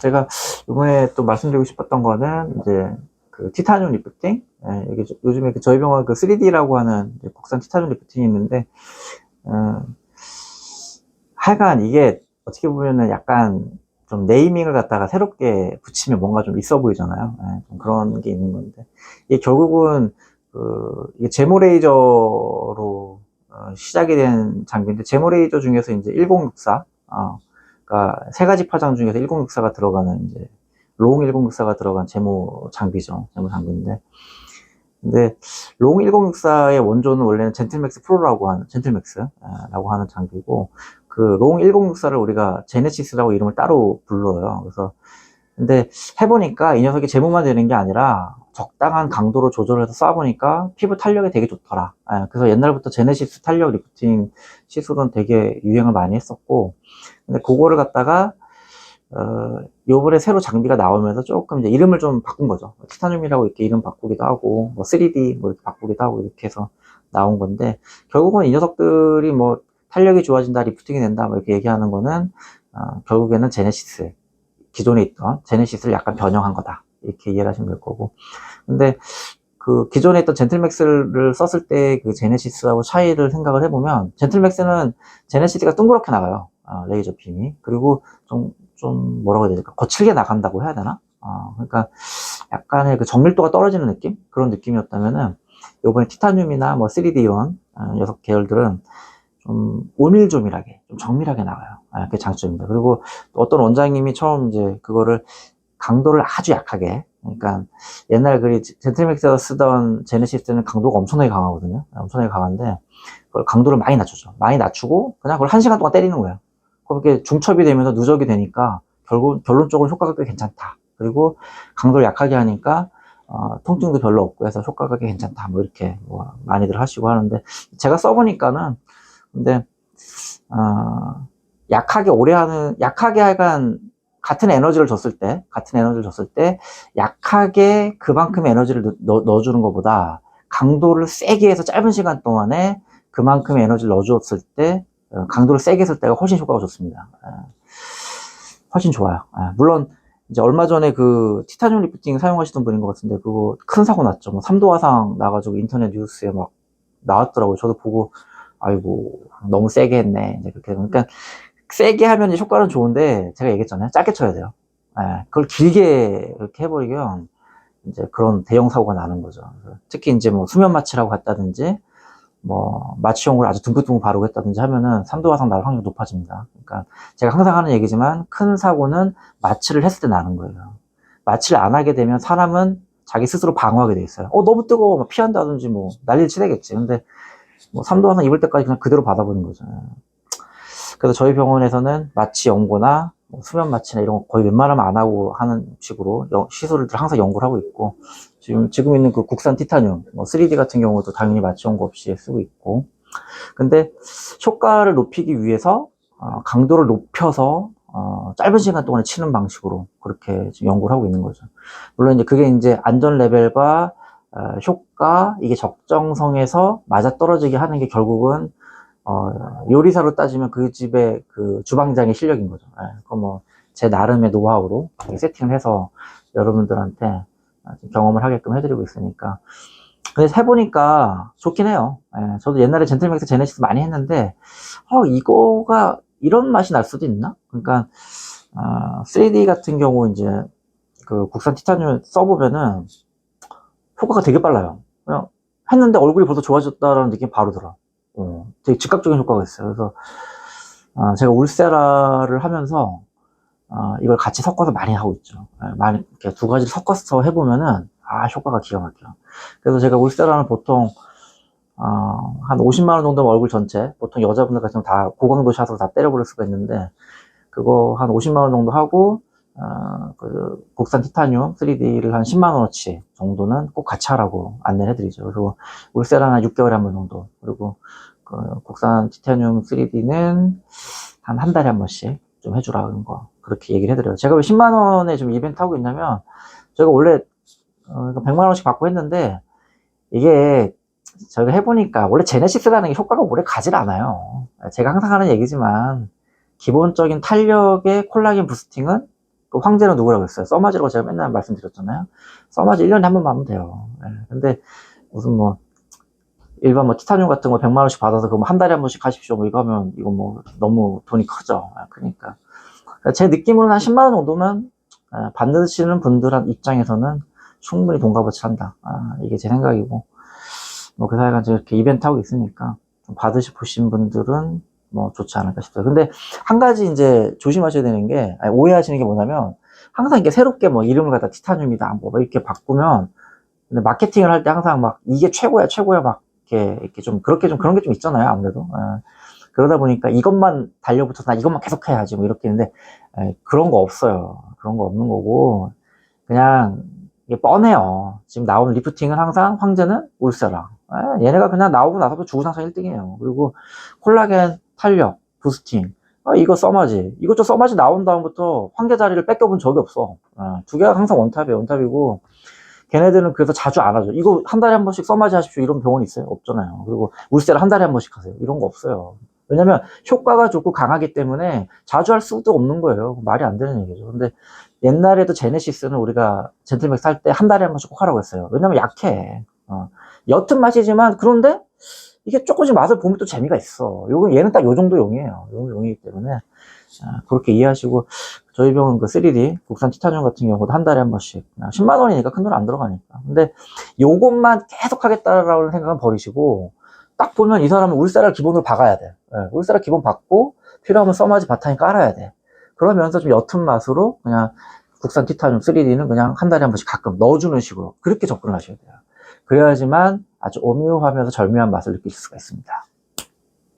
제가 이번에 또 말씀드리고 싶었던 거는 이제 그 티타늄 리프팅. 이게 요즘에 그 저희 병원 그 3D라고 하는 국산 티타늄 리프팅이 있는데, 어, 하여간 이게 어떻게 보면은 약간 좀 네이밍을 갖다가 새롭게 붙이면 뭔가 좀 있어 보이잖아요. 좀 그런 게 있는 건데, 이게 결국은 이게 제모레이저로 시작이 된 장비인데, 제모레이저 중에서 이제 1064, 그러니까 세 가지 파장 중에서 1064가 들어가는 이제 롱 1064가 들어간 제모 장비죠. 제모 장비인데, 근데 롱 1064의 원조는 원래는 젠틀맥스 프로라고 하는 젠틀맥스라고 하는 장비고, 그 롱 1064를 우리가 제네시스라고 이름을 따로 불러요. 그래서 근데 해보니까 이 녀석이 제모만 되는 게 아니라 적당한 강도로 조절해서 쏴보니까 피부 탄력이 되게 좋더라. 그래서 옛날부터 제네시스 탄력 리프팅 시술은 되게 유행을 많이 했었고, 근데 그거를 갖다가 요번에 새로 장비가 나오면서 조금 이제 이름을 좀 바꾼 거죠. 티타늄이라고 이렇게 이름 바꾸기도 하고, 뭐 3D 뭐 이렇게 바꾸기도 하고, 이렇게 해서 나온 건데, 결국은 이 녀석들이 뭐 탄력이 좋아진다, 리프팅이 된다, 뭐 이렇게 얘기하는 거는, 결국에는 제네시스, 기존에 있던 제네시스를 약간 변형한 거다. 이렇게 이해를 하시면 될 거고. 근데 그 기존에 있던 젠틀맥스를 썼을 때 그 제네시스하고 차이를 생각을 해보면, 젠틀맥스는 제네시스가 둥그렇게 나가요. 레이저 빔이. 그리고 좀 뭐라고 해야 될까? 거칠게 나간다고 해야 되나? 그러니까 약간의 그 정밀도가 떨어지는 느낌? 그런 느낌이었다면은, 요번에 티타늄이나 뭐 3D 이런 녀석 계열들은 좀 오밀조밀하게, 좀 정밀하게 나와요. 그게 장점입니다. 그리고 어떤 원장님이 처음 이제 그거를 강도를 아주 약하게, 그러니까 옛날 그 젠틀맥스에서 쓰던 제네시스는 강도가 엄청나게 강하거든요. 엄청나게 강한데, 그걸 강도를 많이 낮추죠. 많이 낮추고 그냥 그걸 1시간 동안 때리는 거예요. 그렇게 중첩이 되면서 누적이 되니까 결론적으로 효과가 꽤 괜찮다. 그리고 강도를 약하게 하니까 통증도 별로 없고 해서 효과가 꽤 괜찮다. 뭐 이렇게 뭐 많이들 하시고 하는데, 제가 써보니까는, 근데 약하게 오래 하는, 약하게 하여간 같은 에너지를 줬을 때 약하게 그만큼의 에너지를 넣어주는 것보다 강도를 세게 해서 짧은 시간 동안에 그만큼의 에너지를 넣어주었을 때, 강도를 세게 했을 때가 훨씬 효과가 좋습니다. 훨씬 좋아요. 물론 이제 얼마 전에 그 티타늄 리프팅 사용하시던 분인 것 같은데, 그거 큰 사고 났죠. 뭐 3도 화상 나가지고 인터넷 뉴스에 막 나왔더라고요. 저도 보고, 아이고 너무 세게 했네. 이제 그렇게. 그러니까 세게 하면 효과는 좋은데, 제가 얘기했잖아요. 짧게 쳐야 돼요. 그걸 길게 이렇게 해버리면 이제 그런 대형 사고가 나는 거죠. 특히 이제 뭐 수면 마취라고 했다든지, 뭐 마취용으로 아주 둥글둥글 바르고 했다든지 하면은 3도 화상 날 확률이 높아집니다. 그러니까 제가 항상 하는 얘기지만, 큰 사고는 마취를 했을 때 나는 거예요. 마취를 안 하게 되면 사람은 자기 스스로 방어하게 돼 있어요. 너무 뜨거워, 막 피한다든지 뭐 난리를 치대겠지. 근데 뭐 3도 화상 입을 때까지 그냥 그대로 받아버린 거죠. 그래서 저희 병원에서는 마취 연고나 뭐 수면 마취나 이런 거 거의 웬만하면 안 하고 하는 식으로 시술을 항상 연구를 하고 있고, 지금 있는 그 국산 티타늄, 뭐 3D 같은 경우도 당연히 마취 연고 없이 쓰고 있고. 근데 효과를 높이기 위해서 강도를 높여서 짧은 시간 동안에 치는 방식으로 그렇게 지금 연구를 하고 있는 거죠. 물론 이제 그게 이제 안전 레벨과 효과, 이게 적정성에서 맞아떨어지게 하는 게 결국은 요리사로 따지면 그 집의 그 주방장의 실력인 거죠. 그거 뭐 제 나름의 노하우로 세팅을 해서 여러분들한테 경험을 하게끔 해드리고 있으니까. 근데 해보니까 좋긴 해요. 저도 옛날에 젠틀맥스 제네시스 많이 했는데, 이거가 이런 맛이 날 수도 있나? 그러니까 3D 같은 경우 이제 그 국산 티타늄 써보면은 효과가 되게 빨라요. 그냥 했는데 얼굴이 벌써 좋아졌다라는 느낌이 바로 들어. 되게 즉각적인 효과가 있어요. 그래서 제가 울세라를 하면서 이걸 같이 섞어서 많이 하고 있죠. 많이 이렇게 두 가지를 섞어서 해보면은 효과가 기가 막혀요. 그래서 제가 울세라는 보통 한 50만 원 정도 얼굴 전체, 보통 여자분들 같은 경우 다 고강도 샷으로 다 때려버릴 수가 있는데, 그거 한 50만 원 정도 하고 그 국산 티타늄 3D를 한 10만 원어치 정도는 꼭 같이 하라고 안내를 해드리죠. 그리고 울세라는 6개월에 한 번 정도, 그리고 그 국산 티타늄 3D는 한 달에 한 번씩 좀 해주라는 거, 그렇게 얘기를 해드려요. 제가 왜 10만 원에 좀 이벤트 하고 있냐면, 제가 원래 100만 원씩 받고 했는데, 이게 저희가 해보니까 원래 제네시스라는 게 효과가 오래 가질 않아요. 제가 항상 하는 얘기지만, 기본적인 탄력의 콜라겐 부스팅은 그 황제는 누구라고 했어요? 써마지라고 제가 맨날 말씀드렸잖아요. 써마지 1년에 한 번만 하면 돼요. 예. 근데 무슨 뭐 일반 뭐 티타늄 같은 거 100만 원씩 받아서 그거 한 달에 한 번씩 하십시오. 뭐 이거 하면 이거 뭐 너무 돈이 크죠. 그러니까 제 느낌으로는 한 10만 원 정도면 받으시는 분들 입장에서는 충분히 돈 값어치 한다. 이게 제 생각이고 뭐 그 사이가 이렇게 이벤트 하고 있으니까 좀 받으시는 분들은 뭐 좋지 않을까 싶어요. 근데 한 가지 이제 조심하셔야 되는 게 오해하시는 게 뭐냐면 항상 이렇게 새롭게 뭐 이름을 갖다 티타늄이다 뭐 이렇게 바꾸면 근데 마케팅을 할 때 항상 막 이게 최고야 막 이렇게 좀 그렇게 좀 그런 게 좀 있잖아요 아무래도. 그러다 보니까 이것만 달려붙어서 나 이것만 계속 해야지 뭐 이렇게 했는데 그런 거 없어요. 그런 거 없는 거고 그냥 이게 뻔해요. 지금 나오는 리프팅은 항상 황제는 울세라. 얘네가 그냥 나오고 나서도 주구장창 1등이에요. 그리고 콜라겐, 탄력, 부스팅 이거 써마지. 이것도 써마지 나온 다음부터 황제 자리를 뺏겨본 적이 없어. 두 개가 항상 원탑이에요. 원탑이고 걔네들은 그래서 자주 안 하죠. 이거 한 달에 한 번씩 써마지 하십시오. 이런 병원 있어요? 없잖아요. 그리고 울세라 한 달에 한 번씩 하세요. 이런 거 없어요. 왜냐면 효과가 좋고 강하기 때문에 자주 할 수도 없는 거예요. 말이 안 되는 얘기죠. 근데 옛날에도 제네시스는 우리가 젠틀맥스 할 때 한 달에 한 번씩 꼭 하라고 했어요. 왜냐면 약해. 옅은 맛이지만 그런데 이게 조금씩 맛을 보면 또 재미가 있어. 요거 얘는 딱 요 정도 용이에요. 요 정도 용이기 때문에 그렇게 이해하시고 저희 병원 그 3D 국산 티타늄 같은 경우도 한 달에 한 번씩 10만 원이니까 큰 돈 안 들어가니까. 근데 요것만 계속 하겠다라는 생각은 버리시고 딱 보면 이 사람은 울세라 기본으로 박아야 돼. 울세라 기본 박고 필요하면 써마지 바탕에 깔아야 돼. 그러면서 좀 옅은 맛으로 그냥 국산 티타늄 3D는 그냥 한 달에 한 번씩 가끔 넣어주는 식으로 그렇게 접근을 하셔야 돼요. 그래야지만 아주 오묘하면서 절묘한 맛을 느낄 수가 있습니다.